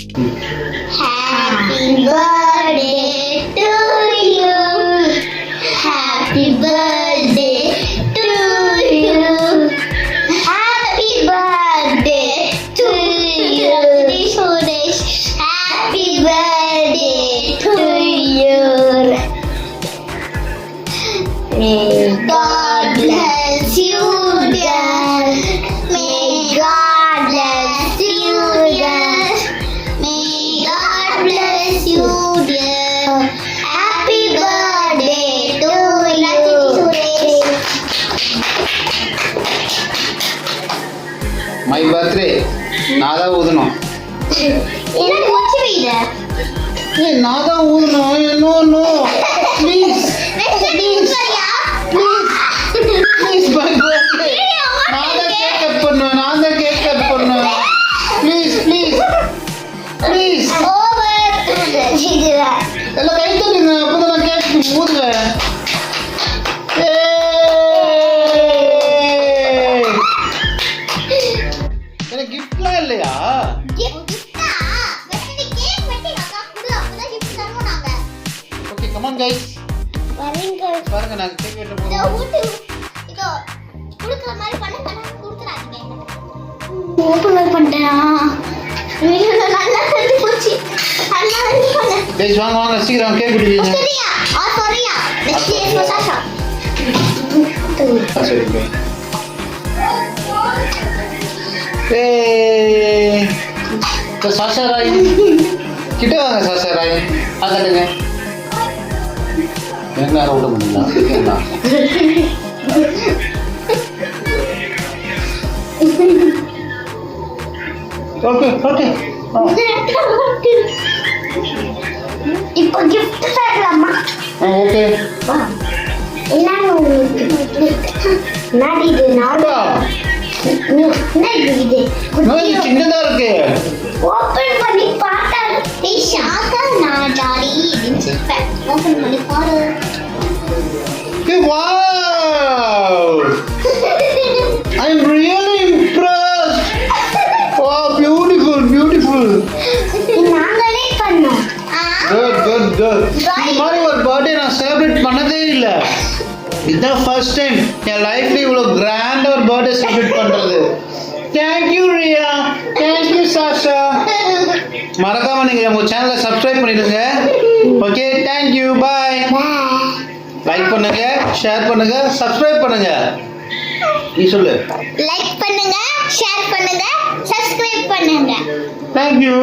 Happy birthday to you. Happy birthday to you. Happy birthday to you. Suresh, happy birthday to you. May God bless you, dear. May God bless you, dear. May God bless you, dear. Happy birthday to you. My birthday நான் தான் ஊதணும். என்ன முடிச்சு வைங்க. ஏய் நான் தான் ஊதணும். No no please please my birthday நான் தான் கேக் கட் பண்ணுவேன். ப்ளீஸ் ப்ளீஸ் ப்ளீஸ் ஓவர் ஜிதுவா. எல்லாம் கை தட்டுங்க. அப்பதான் நான் கேக் ஊதுவேன். எனக்கு கிஃப்ட்லாம் இல்லையா? கிஃப்ட்டா? வெட்டி கேக் வெட்டி அக்கா குடு அப்பதான் கிஃப்ட் தருவோம் நாங்க. Okay come on guys. வரீங்க. பாருங்க நாங்க கேக் வெட்ட இதோ போறோம். ஊட்டு. இதோ குடுக்குற மாதிரி பண்ணுங்க குடுத்துறாதீங்க. ஓபன் பண்ணிட்டேனா? வீடியோ நல்லா கட்டி போச்சு. நல்லா ரெடி பண்ணு. கைஸ் வாங்க வாங்க சீக்கிரம் கேக் வெட்டிடுங்க. சரியா? சரியா. Next is Sasha. சரி பை. ஏய் சாஷா ராய் கிட்ட வாங்க சாஷா ராய். ஆகட்டுங்க. என்ன ஓட்ட முடியல. Okay okay. இப்போ gift தரலாமா? ஓகே. என்னன்னு உங்களுக்கு நாடி இது நாடா. என்ன இது? இது சின்னதா இருக்கு. ஓபன் பண்ணி பார்த்தா ஏய் ஷாக்கா நான் டாடி ஓபன் பண்ணி பாரு. Hey, wow! I'm really impressed. Wow, beautiful, beautiful. நாங்களே பண்ணோம். Good. இந்த மாதிரி ஒரு பர்த்டே நான் செலிப்ரேட் பண்ணதே இல்லை. இதுதான் ஃபர்ஸ்ட் டைம் என் லைஃப்ல இவ்வளவு கிராண்டா ஒரு பர்த்டே செலிப்ரேட் பண்றது. Thank you Riya. Thank you Sasha. மறக்காம நீங்க நம்ம சேனலை சப்ஸ்கிரைப் பண்ணிடுங்க. Okay thank you bye. Like பண்ணுங்க, ஷேர் பண்ணுங்க, சப்ஸ்கிரைப் பண்ணுங்க. நீ சொல்லு. லைக் பண்ணுங்க, ஷேர் பண்ணுங்க, சப்ஸ்கிரைப் பண்ணுங்க. Thank you.